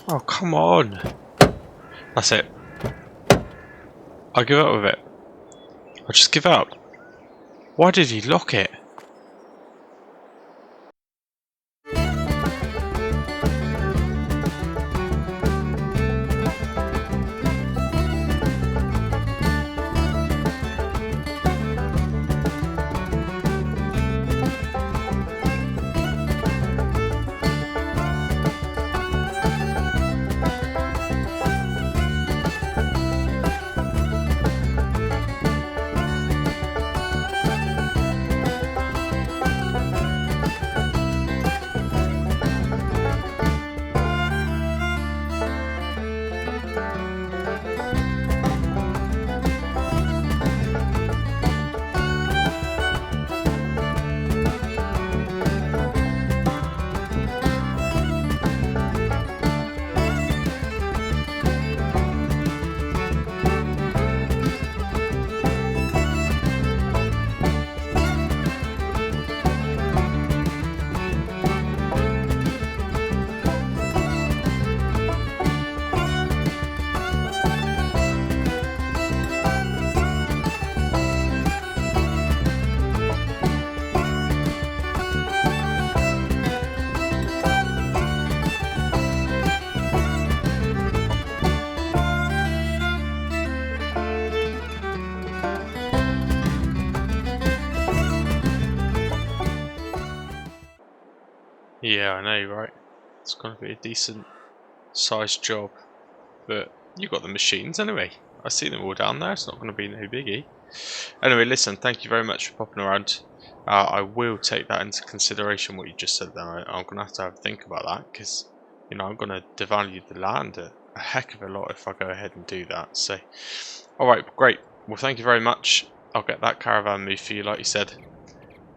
Oh, come on. That's it. I give up with it. I just give up. Why did he lock it? Yeah, I know, right? It's going to be a decent sized job. But you got the machines anyway. I see them all down there. It's not going to be no biggie. Anyway, listen, thank you very much for popping around. I will take that into consideration, what you just said there. I'm going to have a think about that because, you know, I'm going to devalue the land a heck of a lot if I go ahead and do that. So, alright, great. Well, thank you very much. I'll get that caravan moved for you, like you said.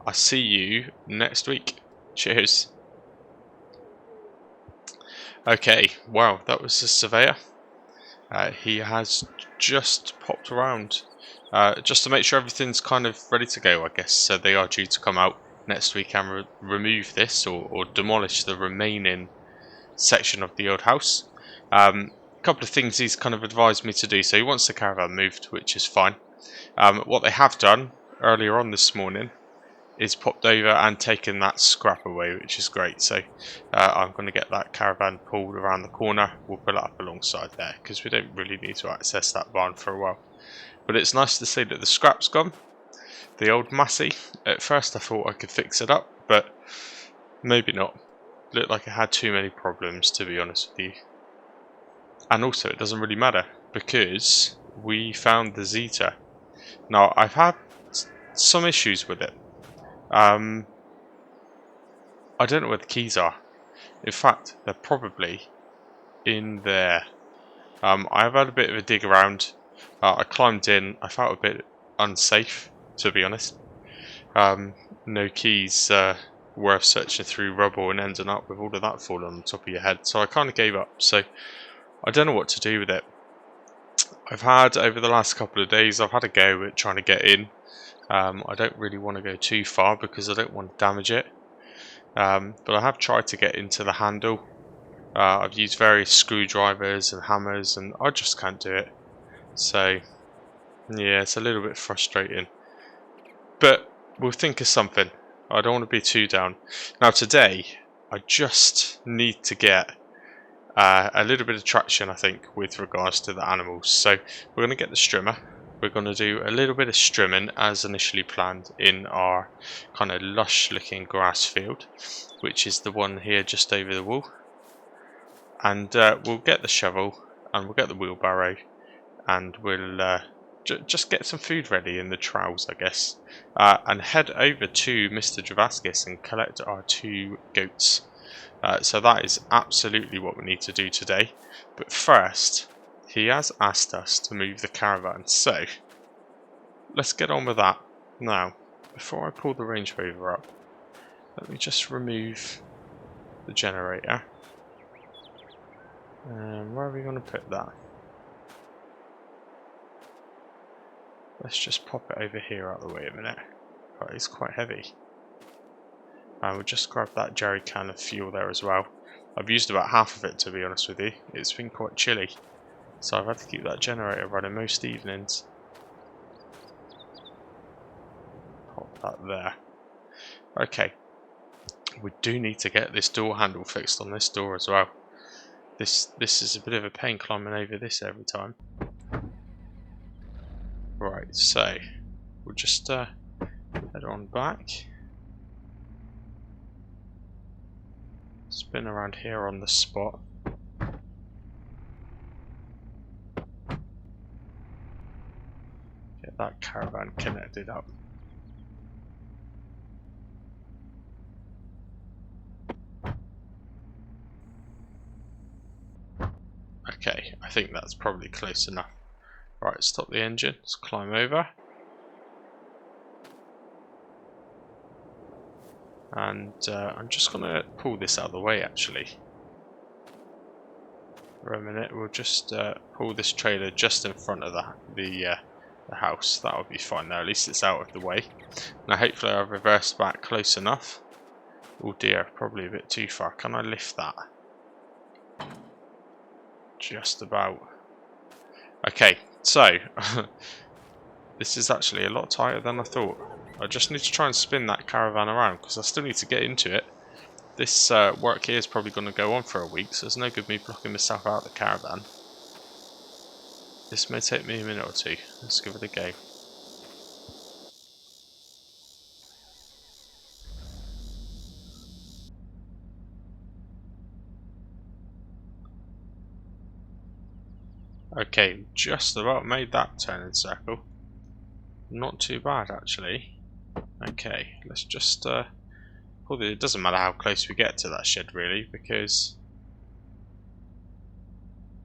I'll see you next week. Cheers. Okay, wow, that was the surveyor. He has just popped around just to make sure everything's kind of ready to go, I guess. So they are due to come out next week and remove this or demolish the remaining section of the old house. A couple of things he's kind of advised me to do. So he wants the caravan moved, which is fine. What they have done earlier on this morning is popped over and taken that scrap away, which is great. So I'm going to get that caravan pulled around the corner. We'll pull it up alongside there because we don't really need to access that barn for a while. But it's nice to see that the scrap's gone. The old Massey, at first I thought I could fix it up, but maybe not. Looked like it had too many problems, to be honest with you. And also it doesn't really matter because we found the Zetor. Now I've had some issues with it. I don't know where the keys are. In fact, they're probably in there. I've had a bit of a dig around. I climbed in. I felt a bit unsafe, to be honest. No keys worth searching through rubble and ending up with all of that falling on the top of your head. So I kind of gave up. So I don't know what to do with it. I've had, over the last couple of days, I've had a go at trying to get in. I don't really want to go too far because I don't want to damage it. But I have tried to get into the handle. I've used various screwdrivers and hammers and I just can't do it. So yeah, it's a little bit frustrating. But we'll think of something. I don't want to be too down. Now today, I just need to get a little bit of traction, I think, with regards to the animals. So we're going to get the strimmer. We're going to do a little bit of strimming as initially planned in our kind of lush looking grass field, which is the one here just over the wall. And we'll get the shovel and we'll get the wheelbarrow and we'll just get some food ready in the troughs, I guess, and head over to Mr. Javaskis and collect our 2 goats. So that is absolutely what we need to do today. But first, he has asked us to move the caravan, so let's get on with that. Now, before I pull the Range Rover up, let me just remove the generator. Where are we going to put that? Let's just pop it over here out of the way a minute. Oh, it's quite heavy. We'll just grab that jerry can of fuel there as well. I've used about half of it, to be honest with you. It's been quite chilly, so I've had to keep that generator running most evenings. Pop that there. Okay, we do need to get this door handle fixed on this door as well. This is a bit of a pain climbing over this every time. Right, so we'll just head on back. Spin around here on the spot. Get that caravan connected up. Okay, I think that's probably close enough. Right, stop the engine, let's climb over. And I'm just going to pull this out of the way actually. For a minute, we'll just pull this trailer just in front of the house. That'll be fine now, at least it's out of the way. Now hopefully I've reversed back close enough. Oh dear, probably a bit too far. Can I lift that? Just about. Okay, so this is actually a lot tighter than I thought. I just need to try and spin that caravan around because I still need to get into it. This work here is probably going to go on for a week, so there's no good me blocking myself out of the caravan. This may take me a minute or two. Let's give it a go. Okay, just about made that turn in circle. Not too bad actually. Okay, let's just it doesn't matter how close we get to that shed really, because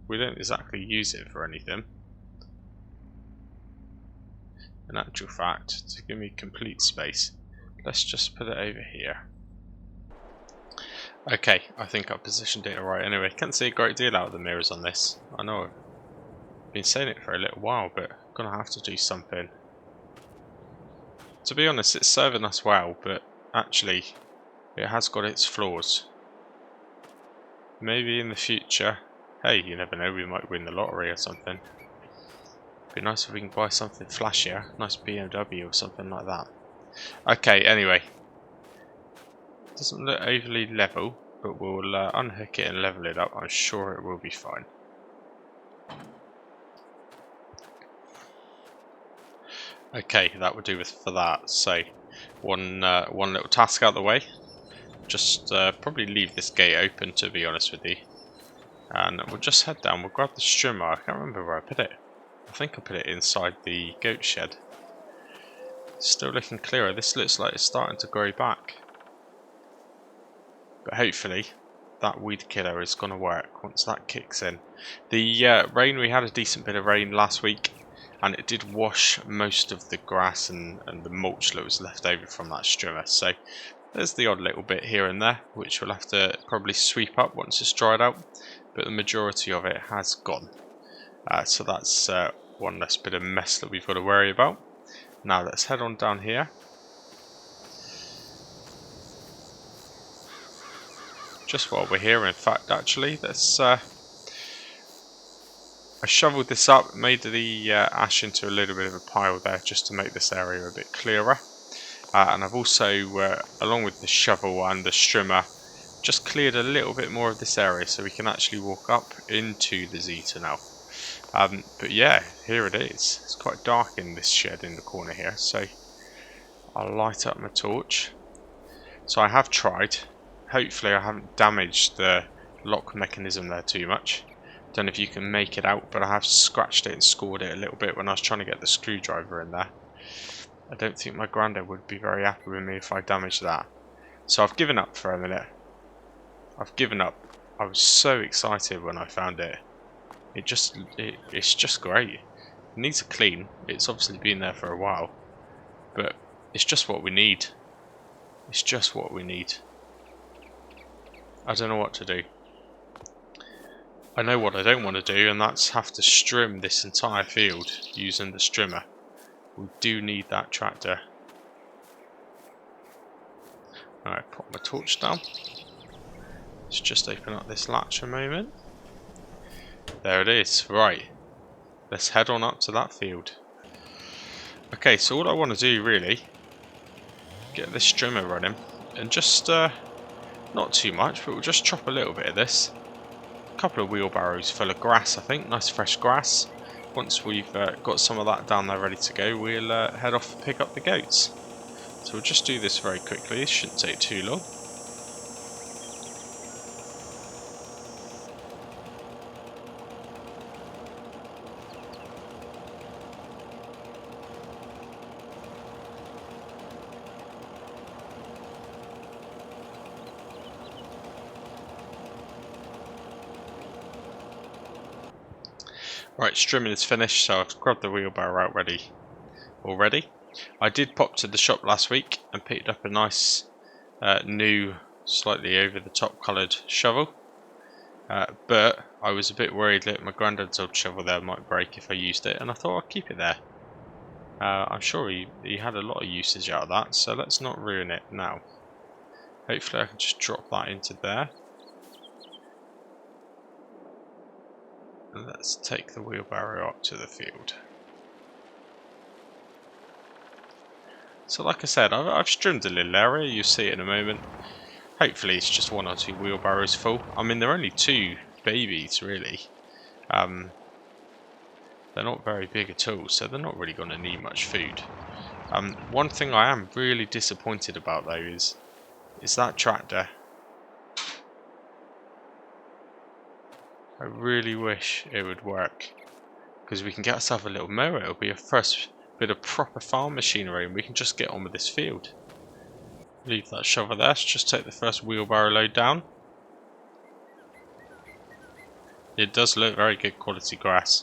we don't exactly use it for anything. In actual fact, to give me complete space, let's just put it over here. Okay, I think I've positioned it right anyway. Can't see a great deal out of the mirrors on this. I know I've been saying it for a little while, but I'm gonna have to do something. To be honest, it's serving us well, but actually it has got its flaws. Maybe in the future, hey, you never know, we might win the lottery or something. Be nice if we can buy something flashier, nice BMW or something like that. Okay, anyway, doesn't look overly level, but we'll unhook it and level it up. I'm sure it will be fine. Okay, that would do for that. So one little task out of the way. Just probably leave this gate open, to be honest with you, and we'll just head down. We'll grab the strimmer. I can't remember where I put it. I think I put it inside the goat shed. Still looking clearer. This looks like it's starting to grow back, but hopefully that weed killer is going to work once that kicks in. The rain, we had a decent bit of rain last week, and it did wash most of the grass and the mulch that was left over from that strimmer. So there's the odd little bit here and there, which we'll have to probably sweep up once it's dried out, but the majority of it has gone. So that's one less bit of mess that we've got to worry about. Now let's head on down here. Just while we're here, in fact, actually, let's I shoveled this up, made the ash into a little bit of a pile there just to make this area a bit clearer. And I've also, along with the shovel and the strimmer, just cleared a little bit more of this area so we can actually walk up into the Zetor now. But yeah, here it is. It's quite dark in this shed in the corner here, so I'll light up my torch. So I have tried. Hopefully I haven't damaged the lock mechanism there too much. Don't know if you can make it out, but I have scratched it and scored it a little bit when I was trying to get the screwdriver in there. I don't think my granddad would be very happy with me if I damaged that. So I've given up for a minute. I've given up. I was so excited when I found it. It's just great. It needs a clean. It's obviously been there for a while, but it's just what we need. It's just what we need. I don't know what to do. I know what I don't want to do, and that's have to strim this entire field using the strimmer. We do need that tractor. Alright, pop my torch down. Let's just open up this latch a moment. There it is. Right. Let's head on up to that field. Okay, so all I want to do really, get this strimmer running, and just, not too much, but we'll just chop a little bit of this. A couple of wheelbarrows full of grass, I think, nice fresh grass. Once we've got some of that down there ready to go, we'll head off and pick up the goats. So we'll just do this very quickly, it shouldn't take too long. Right, strimming is finished, so I've grabbed the wheelbarrow out ready already. I did pop to the shop last week and picked up a nice new, slightly over the top coloured shovel. But I was a bit worried that my granddad's old shovel there might break if I used it, and I thought I'd keep it there. I'm sure he had a lot of usage out of that, so let's not ruin it now. Hopefully I can just drop that into there. And let's take the wheelbarrow up to the field. So like I said, I've trimmed a little area, you'll see it in a moment. Hopefully it's just 1 or 2 wheelbarrows full. I mean, they're only 2 babies really. They're not very big at all, so they're not really going to need much food. One thing I am really disappointed about though is that tractor. I really wish it would work, because we can get ourselves a little mower. It'll be a first bit of proper farm machinery and we can just get on with this field. Leave that shovel there, let's just take the first wheelbarrow load down. It does look very good quality grass.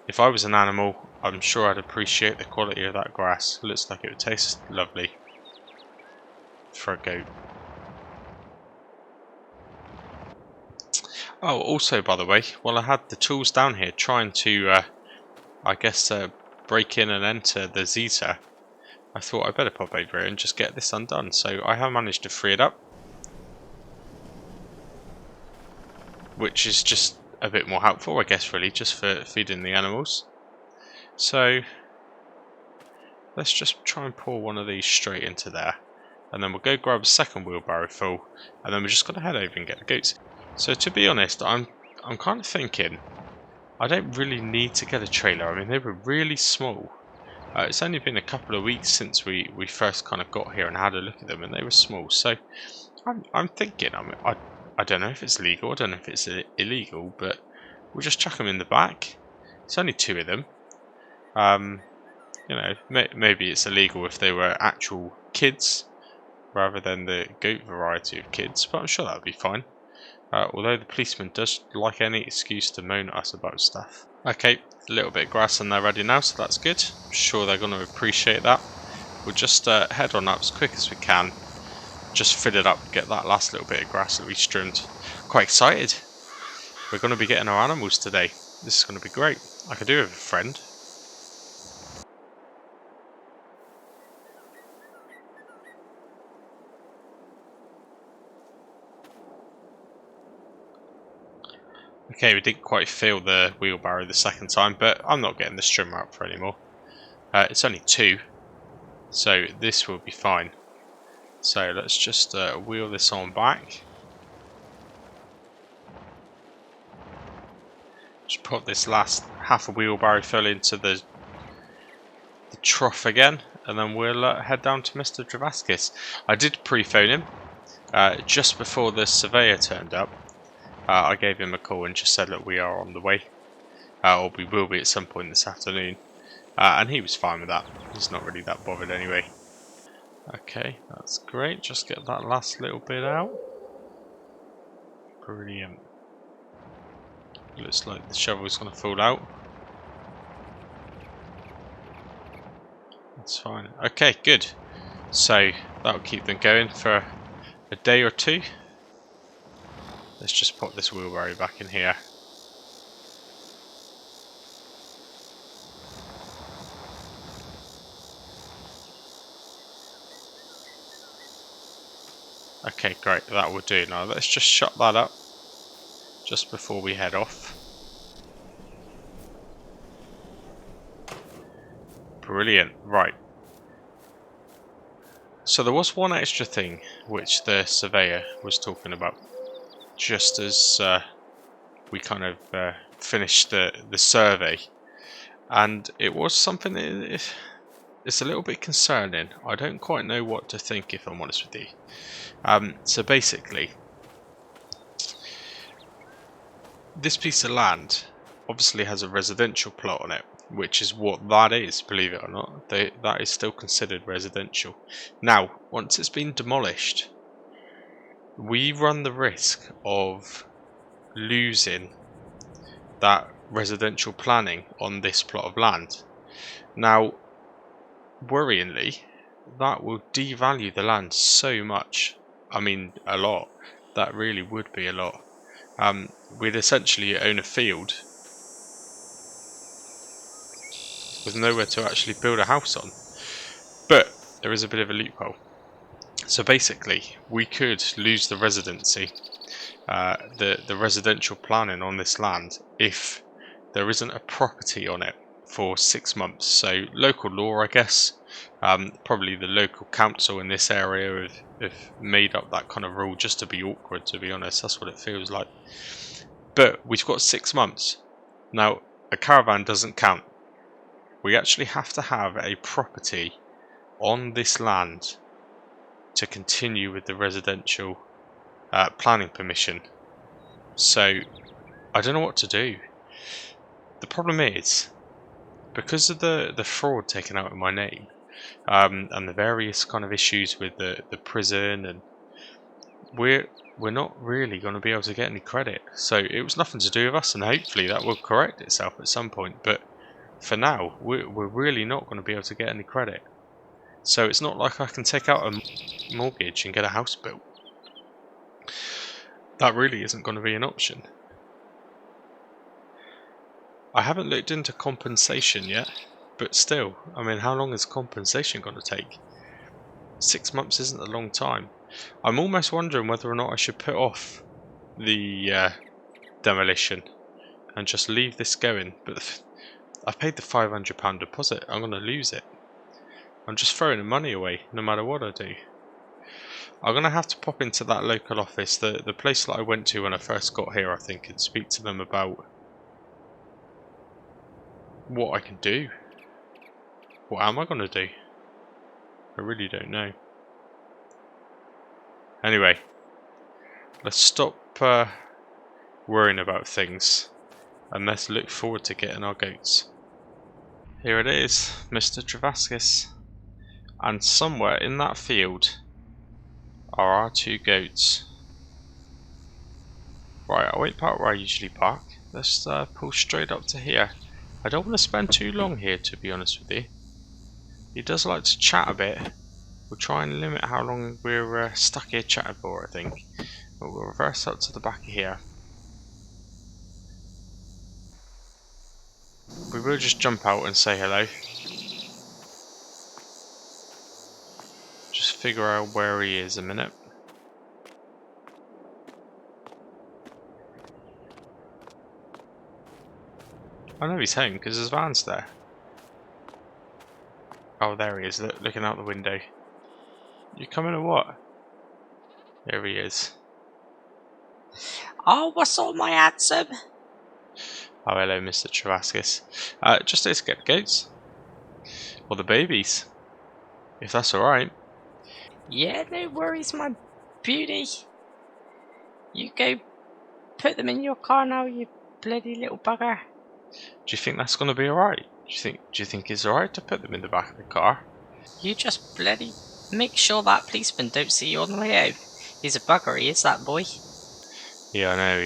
If I was an animal, I'm sure I'd appreciate the quality of that grass. It looks like it would taste lovely for a goat. Oh, also by the way, while I had the tools down here trying to, I guess, break in and enter the Zetor, I thought I'd better pop over here and just get this undone. So I have managed to free it up, which is just a bit more helpful, I guess, really, just for feeding the animals. So let's just try and pour one of these straight into there, and then we'll go grab a second wheelbarrow full, and then we're just going to head over and get the goats. So to be honest, I'm kind of thinking I don't really need to get a trailer. I mean, they were really small. It's only been a couple of weeks since we first kind of got here and had a look at them, and they were small. So I'm thinking, I don't know if it's legal, I don't know if it's illegal, but we'll just chuck them in the back. It's only 2 of them. You know, maybe it's illegal if they were actual kids rather than the goat variety of kids, but I'm sure that would be fine. Although the policeman does like any excuse to moan at us about stuff. Okay, a little bit of grass and they're ready now, so that's good. I'm sure they're going to appreciate that. We'll just head on up as quick as we can. Just fill it up, get that last little bit of grass that we trimmed. Quite excited. We're going to be getting our animals today. This is going to be great. I could do with a friend. Okay, we didn't quite fill the wheelbarrow the second time, but I'm not getting the strimmer up for anymore. It's only 2, so this will be fine. So let's just wheel this on back. Just put this last half a wheelbarrow full into the trough again, and then we'll head down to Mr. Dravaskis. I did pre-phone him just before the surveyor turned up. I gave him a call and just said that we are on the way, or we will be at some point this afternoon, and he was fine with that. He's not really that bothered anyway. Okay, that's great. Just get that last little bit out. Brilliant. Looks like the shovel's going to fall out. That's fine. Okay, good. So that'll keep them going for a day or 2. Let's just put this wheelbarrow back in here. Okay, great, that will do. Now let's just shut that up just before we head off. Brilliant, right. So there was one extra thing which the surveyor was talking about just as we kind of finished the survey, and it was something that it's a little bit concerning. I don't quite know what to think, if I'm honest with you. So basically, this piece of land obviously has a residential plot on it, which is what that is, believe it or not. That is still considered residential. Now, once it's been demolished, we run the risk of losing that residential planning on this plot of land. Now, worryingly, that will devalue the land so much. I mean, a lot. That really would be a lot. We'd essentially own a field with nowhere to actually build a house on. But there is a bit of a loophole. So basically, we could lose the residency, the residential planning on this land, if there isn't a property on it for 6 months. So local law, I guess, probably the local council in this area have made up that kind of rule just to be awkward, to be honest. That's what it feels like. But we've got 6 months. Now, a caravan doesn't count. We actually have to have a property on this land to continue with the residential planning permission. So I don't know what to do. The problem is, because of the fraud taken out in my name, and the various kind of issues with the prison, and we're not really going to be able to get any credit. So it was nothing to do with us, and hopefully that will correct itself at some point. But for now, we're really not going to be able to get any credit. So it's not like I can take out a mortgage and get a house built. That really isn't going to be an option. I haven't looked into compensation yet, but still, I mean, how long is compensation going to take? 6 months isn't a long time. I'm almost wondering whether or not I should put off the demolition and just leave this going. But I've paid the £500 deposit. I'm going to lose it. I'm just throwing the money away no matter what I do. I'm going to have to pop into that local office, the place that I went to when I first got here, I think, and speak to them about what I can do. What am I going to do? I really don't know. Anyway, let's stop worrying about things and let's look forward to getting our goats. Here it is, Mr. Travaskis. And somewhere in that field are our 2 goats. Right, I won't park where I usually park. Let's pull straight up to here. I don't want to spend too long here, to be honest with you. He does like to chat a bit. We'll try and limit how long we're stuck here chatting for, I think. But we'll reverse up to the back of here. We will just jump out and say hello. Just figure out where he is a minute. I know he's home because his van's there. Oh, there he is, looking out the window. You coming or what? There he is. Oh, what's all my handsome? Oh, hello, Mr. Travaskis. Just to get the goats. Or the babies. If that's alright. Yeah, no worries, my beauty. You go put them in your car now, you bloody little bugger. Do you think that's going to be alright? Do you think it's alright to put them in the back of the car? You just bloody make sure that policeman don't see you on the way out. He's a bugger, he is, that boy. Yeah, I know,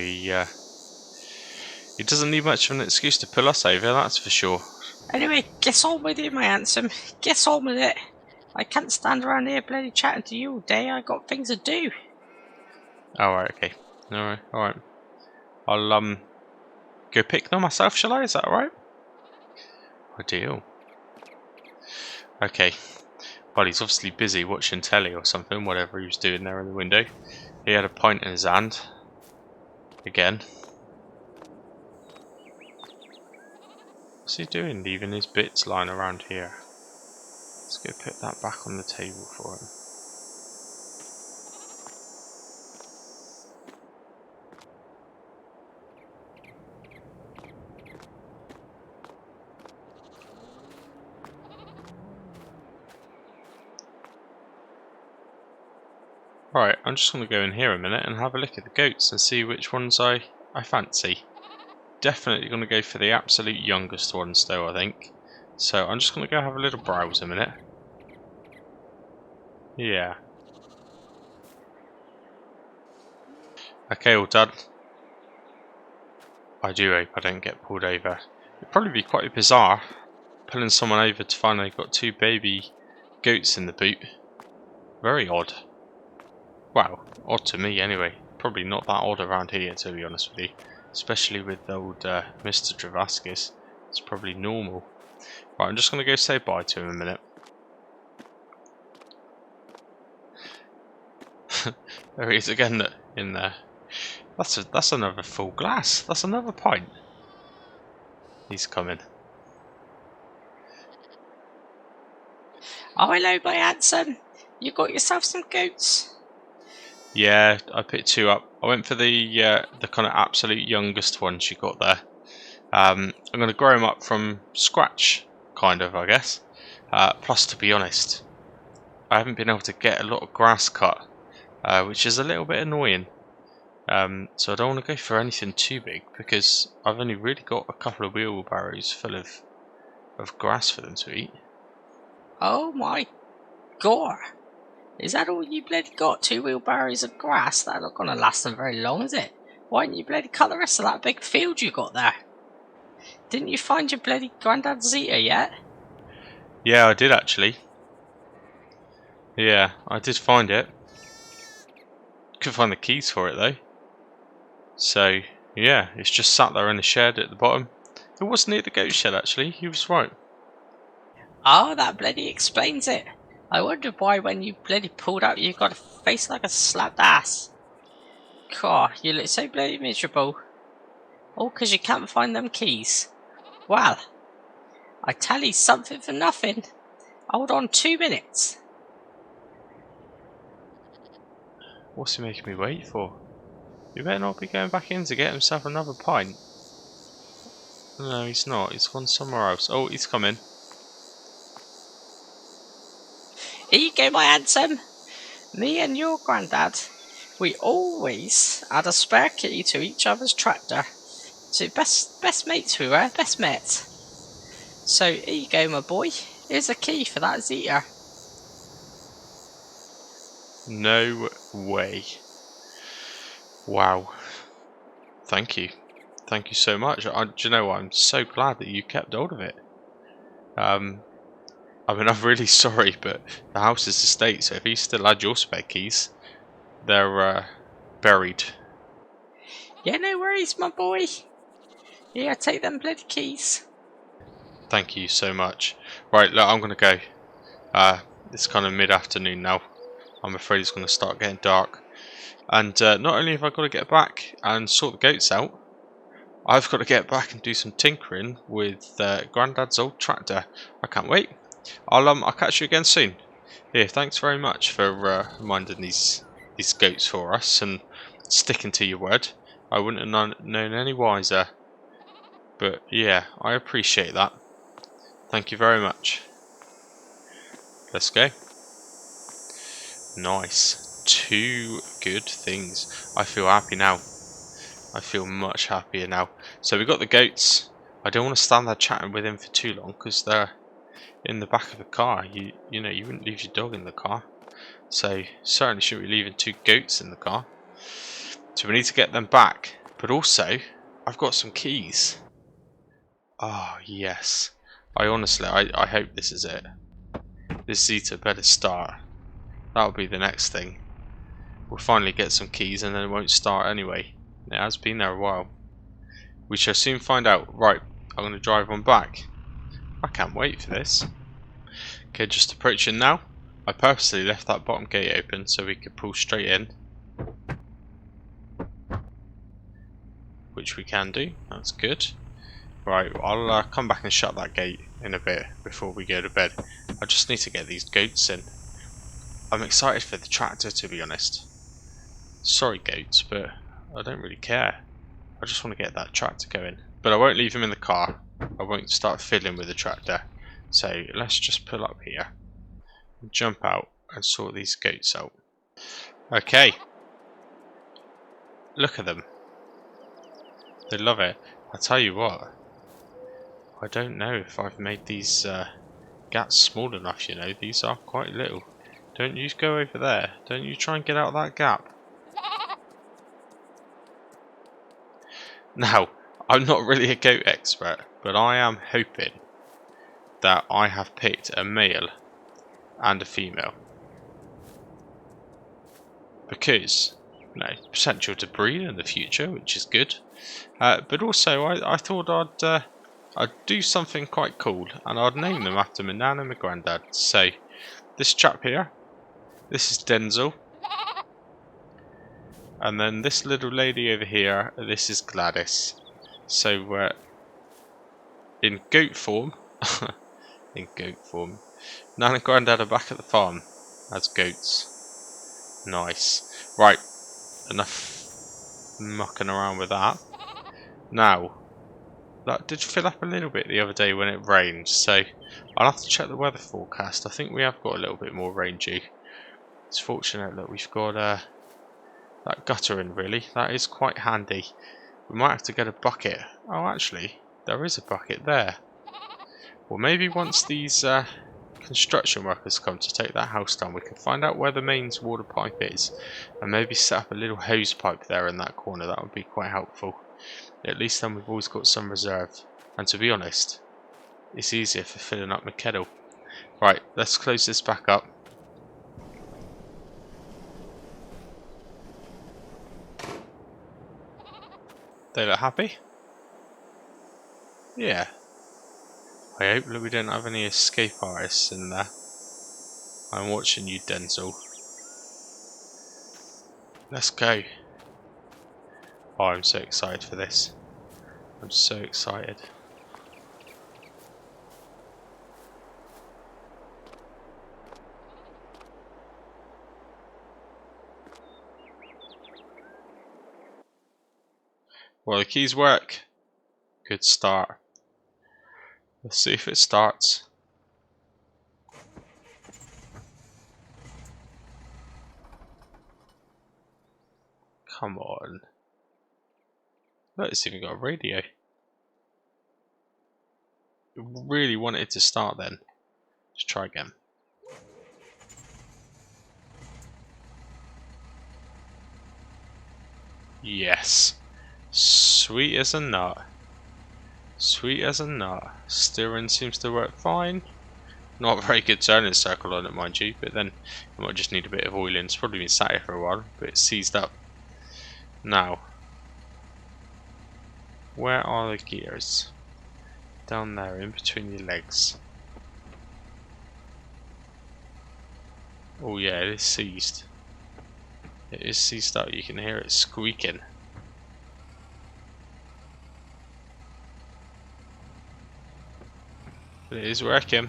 he doesn't need much of an excuse to pull us over, that's for sure. Anyway, get on with it, my handsome. Get on with it. I can't stand around here bloody chatting to you all day. I got things to do. Alright, okay. Alright. I'll go pick them myself, shall I? Is that alright? Ideal. Okay. Well, he's obviously busy watching telly or something, whatever he was doing there in the window. He had a pint in his hand. Again. What's he doing, leaving his bits lying around here? Let's go put that back on the table for him. Right, I'm just going to go in here a minute and have a look at the goats and see which ones I fancy. Definitely going to go for the absolute youngest ones though, I think. So I'm just going to go have a little browse a minute. Yeah. Okay, all done. I do hope I don't get pulled over. It'd probably be quite bizarre pulling someone over to find they've got 2 baby goats in the boot. Very odd. Well, odd to me anyway. Probably not that odd around here, to be honest with you. Especially with old Mr. Travaskis. It's probably normal. Right, I'm just going to go say bye to him a minute. There he is again in there. That's another full glass. That's another pint. He's coming. Oh, hello, my handsome. You got yourself some goats? Yeah, I picked 2 up. I went for the kind of absolute youngest ones you got there. I'm going to grow them up from scratch, kind of, I guess. Plus, to be honest, I haven't been able to get a lot of grass cut, which is a little bit annoying. So I don't want to go for anything too big because I've only really got a couple of wheelbarrows full of grass for them to eat. Oh my god. Is that all you bloody got? 2 wheelbarrows of grass? That's not gonna last them very long, is it? Why didn't you bloody cut the rest of that big field you got there? Didn't you find your bloody granddad Zetor yet? Yeah, I did actually. Yeah, I did find it. Couldn't find the keys for it though. So, yeah, it's just sat there in the shed at the bottom. It was near the goat shed actually, he was right. Oh, that bloody explains it. I wondered why when you bloody pulled out you got a face like a slapped ass. God, you look so bloody miserable. All 'cause you can't find them keys. Well, I tell you something for nothing. Hold on 2 minutes. What's he making me wait for? You better not be going back in to get himself another pint. No, he's not. He's gone somewhere else. Oh, he's coming. Here you go, my handsome. Me and your granddad, we always had a spare key to each other's tractor. So best mates we were, best mates. So here you go, my boy. Here's a key for that Zetor. No way. Wow. Thank you. Thank you so much. Do you know what? I'm so glad that you kept hold of it. I mean, I'm really sorry, but the house is the state, so if you still had your spare keys, they're buried. Yeah, no worries, my boy. Here, take them bloody keys. Thank you so much. Right, look, I'm going to go. It's kind of mid-afternoon now. I'm afraid it's going to start getting dark. And not only have I got to get back and sort the goats out, I've got to get back and do some tinkering with Grandad's old tractor. I can't wait. I'll catch you again soon. Here, thanks very much for minding these goats for us and sticking to your word. I wouldn't have known any wiser. But yeah, I appreciate that. Thank you very much. Let's go. Nice. 2 good things. I feel happy now. I feel much happier now. So we got the goats. I don't want to stand there chatting with him for too long because they're in the back of the car. You know, you wouldn't leave your dog in the car. So certainly shouldn't be leaving 2 goats in the car. So we need to get them back. But also, I've got some keys. Oh, yes. I hope this is it. This Zetor better start. That'll be the next thing. We'll finally get some keys and then it won't start anyway. It has been there a while. We shall soon find out. Right, I'm going to drive on back. I can't wait for this. Okay, just approaching now. I purposely left that bottom gate open so we could pull straight in, which we can do. That's good. Right, I'll come back and shut that gate in a bit before we go to bed. I just need to get these goats in. I'm excited for the tractor, to be honest. Sorry goats, but I don't really care. I just want to get that tractor going. But I won't leave him in the car. I won't start fiddling with the tractor. So let's just pull up here, jump out and sort these goats out. Okay. Look at them. They love it. I tell you what, I don't know if I've made these gaps small enough, you know. These are quite little. Don't you go over there. Don't you try and get out of that gap. Now, I'm not really a goat expert, but I am hoping that I have picked a male and a female. Because, you know, potential to breed in the future, which is good. But also, I thought I'd do something quite cool, and I'd name them after my nan and my granddad. So, this chap here, this is Denzel. And then this little lady over here, this is Gladys. So, in goat form, Nan and Granddad are back at the farm as goats. Nice. Right, enough mucking around with that. Now, that did fill up a little bit the other day when it rained, so I'll have to check the weather forecast. I think we have got a little bit more rain due. It's fortunate that we've got that gutter in, really. That is quite handy. We might have to get a bucket. Oh, actually, there is a bucket there. Well, maybe once these construction workers come to take that house down, we can find out where the mains water pipe is and maybe set up a little hose pipe there in that corner. That would be quite helpful. At least then we've always got some reserve. And to be honest, it's easier for filling up my kettle. Right, let's close this back up. They look happy? Yeah. I hope that we don't have any escape artists in there. I'm watching you, Denzel. Let's go. Oh, I'm so excited for this. I'm so excited. Well, the keys work. Good start. Let's see if it starts. Come on. Look, it's even got a radio. Really want it to start then. Let's try again. Yes. Sweet as a nut. Sweet as a nut. Steering seems to work fine. Not a very good turning circle on it, mind you, but then it might just need a bit of oiling. It's probably been sat here for a while, but it's seized up. Now, where are the gears? Down there, in between your legs. Oh yeah, it is seized. It is seized up, you can hear it squeaking. But it is working.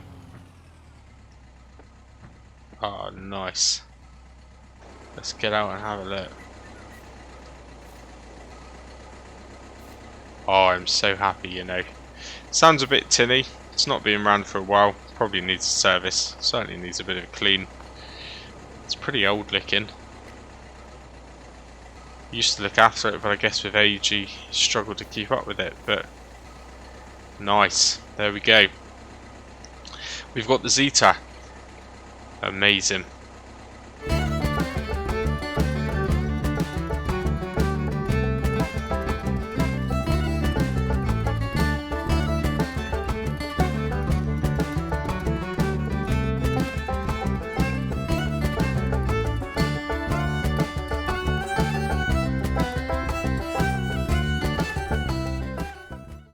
Oh, nice. Let's get out and have a look. Oh, I'm so happy, you know. Sounds a bit tinny. It's not been ran for a while. Probably needs a service. Certainly needs a bit of a clean. It's pretty old looking. Used to look after it, but I guess with age you struggle to keep up with it. But nice. There we go. We've got the Zetor. Amazing.